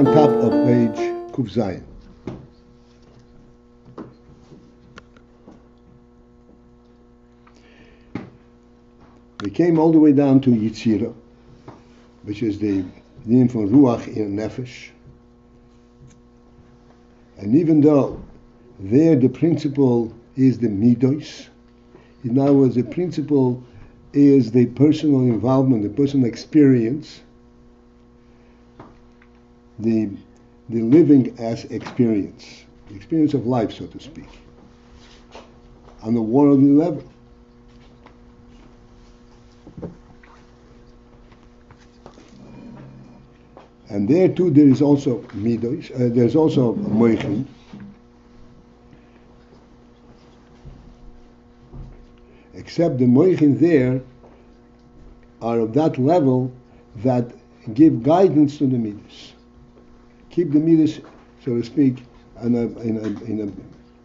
on top of page Kuf Zayin. We came all the way down to Yitzira, which is the name from Ruach in Nefesh. And even though there the principle is the Midos, in other words, the principle is the personal involvement, the personal experience, the living as experience, the experience of life, so to speak, on the worldly level. And there too there is also Midos, there's also Moichin. Except the Moichin there are of that level that give guidance to the Midas. Keep the Midas, so to speak, in a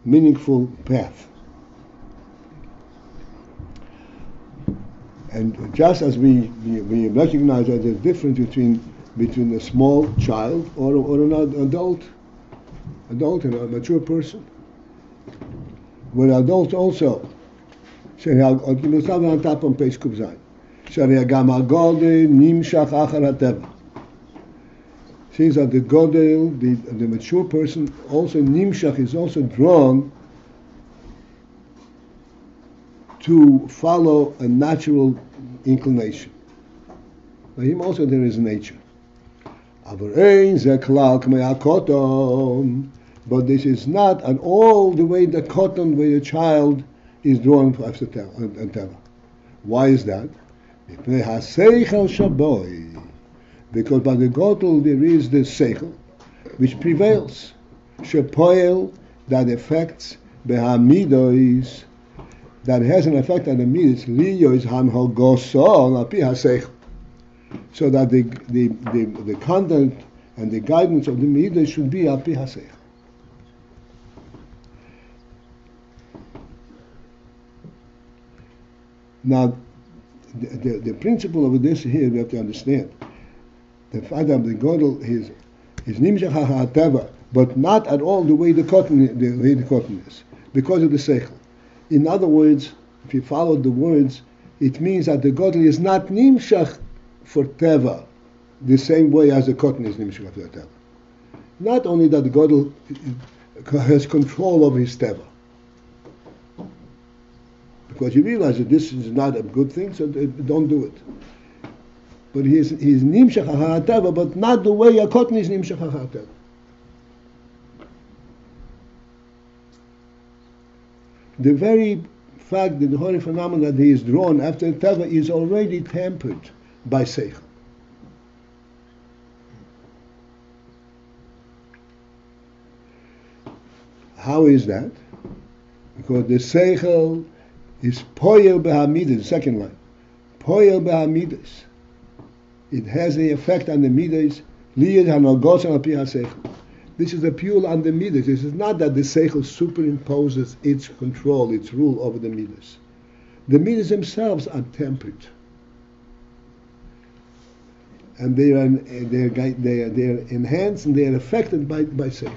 meaningful path. And just as we recognize that there's a difference between a small child or an adult and a mature person. Where adults also, I'll give you something on top on page Kuf Zayin. Since that the Godel, the mature person, also Nimshach is also drawn to follow a natural inclination. For him also there is nature. But this is not at all the way the cotton, where a child is drawn after Teva. Why is that? Because by the Godel there is the Seichel, which prevails. Shepoel, that affects Behamidois, that has an effect on the Midas, Liyo is Hanhogoson, Api HaSeichel. So that the content and the guidance of the Midas should be Api HaSeichel. Now, the principle of this here we have to understand. The fact that the Godel is Nimshach HaTeva, but not at all the way the cotton is, because of the Seichel. In other words, if you follow the words, it means that the Godel is not Nimshach for Teva, the same way as the cotton is Nimshach for Teva. Not only that the Godel has control over his Teva, because you realize that this is not a good thing, so don't do it. But he's Nimshach HaTeva, but not the way a cotton is Nimshach HaTeva. The very fact that the holy phenomenon that he is drawn after Teva is already tempered by Seichel. How is that? Because the Seichel is Poyel Behamidas, the second line. Poyel Behamidas. It has the effect on the Midas, Liyad Hanogosan Api HaSeichel. This is a pure on the Midas. This is not that the Seichel superimposes its control, its rule over the Midas. The Midas themselves are tempered. And they are enhanced and they are affected by Seichel.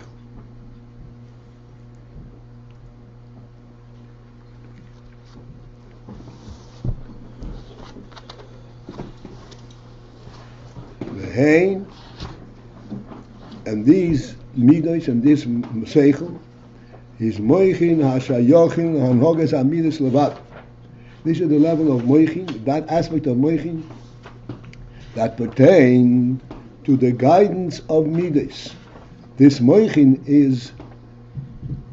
Hein, and these Midas and this Seichel is Moichin, Hashayochin, Hanhoges Amidas Levat. This is the level of Moichin, that aspect of Moichin that pertain to the guidance of Midas. This Moichin is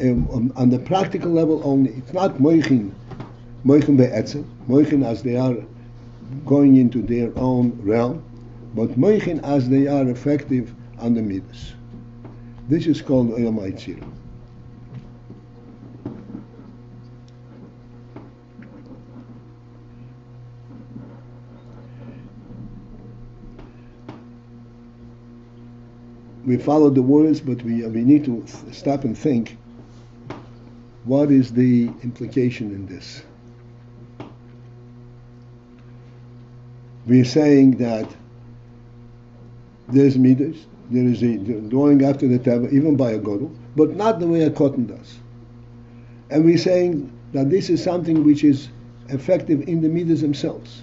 on the practical level only. It's not Moichin be'etzem, Moichin as they are going into their own realm, but Moichin as they are effective on the Midas. This is called Oyam Haitzira. We follow the words, but we need to stop and think, what is the implication in this? We're saying that there's Midas, there is a drawing after the teva, even by a gadol, but not the way a cotton does. And we're saying that this is something which is effective in the midas themselves.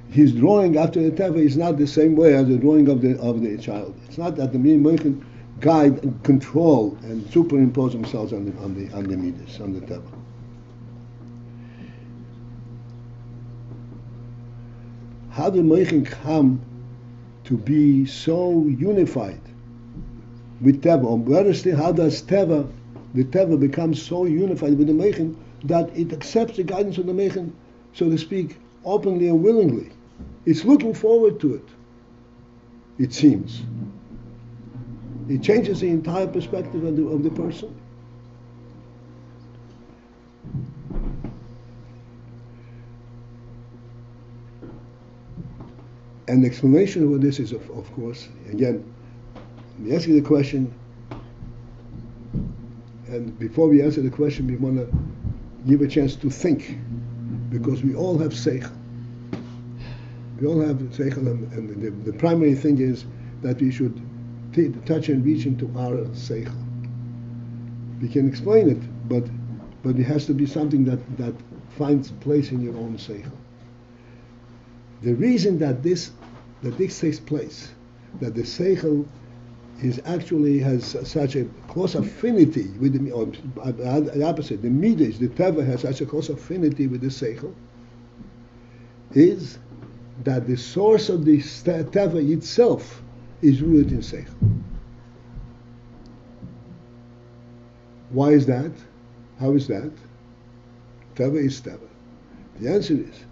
His drawing after the teva is not the same way as the drawing of the child. It's not that the midas can guide and control and superimpose themselves on the midas, on the teva. How did Moichin come to be so unified with Teva? Or better still, how does the Teva becomes so unified with the Moichin that it accepts the guidance of the Moichin, so to speak, openly and willingly? It's looking forward to it, it seems. It changes the entire perspective of the person. And the explanation of this is, of course, again, we ask you the question, and before we answer the question, we want to give a chance to think, because we all have seichel. We all have seichel, and the primary thing is that we should touch and reach into our seichel. We can explain it, but it has to be something that finds place in your own seichel. The reason that this takes place, that the seichel is actually has such a close affinity with the opposite, the midas, the teva has such a close affinity with the seichel, is that the source of the teva itself is rooted in seichel. Why is that? How is that? Teva is teva. The answer is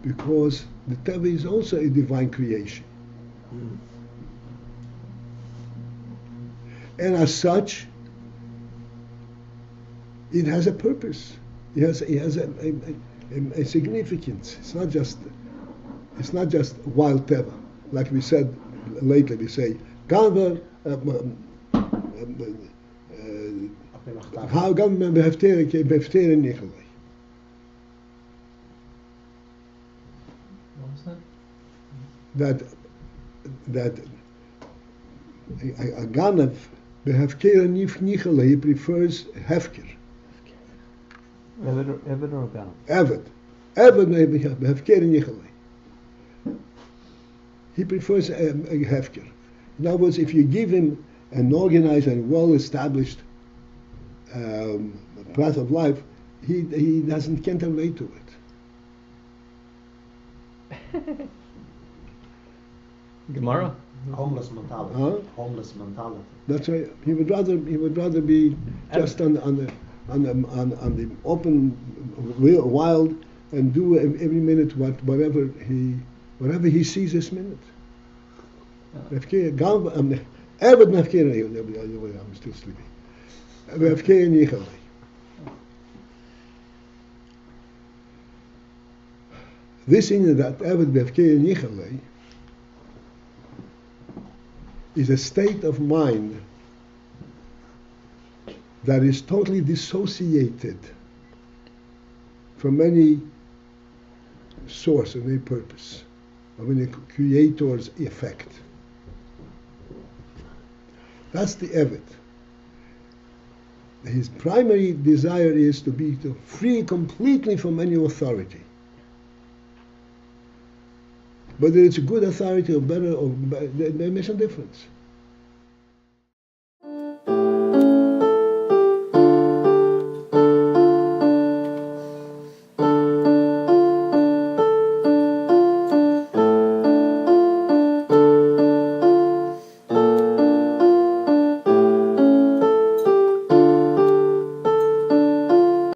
because the teva is also a divine creation. And as such, it has a purpose. It has a significance. It's not just wild teva. Like we said lately, we say, how government behefteren nichele. That a ganav behefker nichele, he prefers hefker. Eved or ganav? Eved behefker nichele. He prefers a hefker. In other words, if you give him an organized and well-established path of life, he can't relate to it. Gemara? Homeless mentality. Huh? Homeless mentality. That's right. He would rather be just on the open wild and do every minute whatever he sees this minute. I'm still sleeping. This in that Eved Befkei Nichalei is a state of mind that is totally dissociated from any source of any purpose, of any creator's effect. That's the Eved. His primary desire is to be free completely from any authority. Whether it's a good authority or better, they make a difference.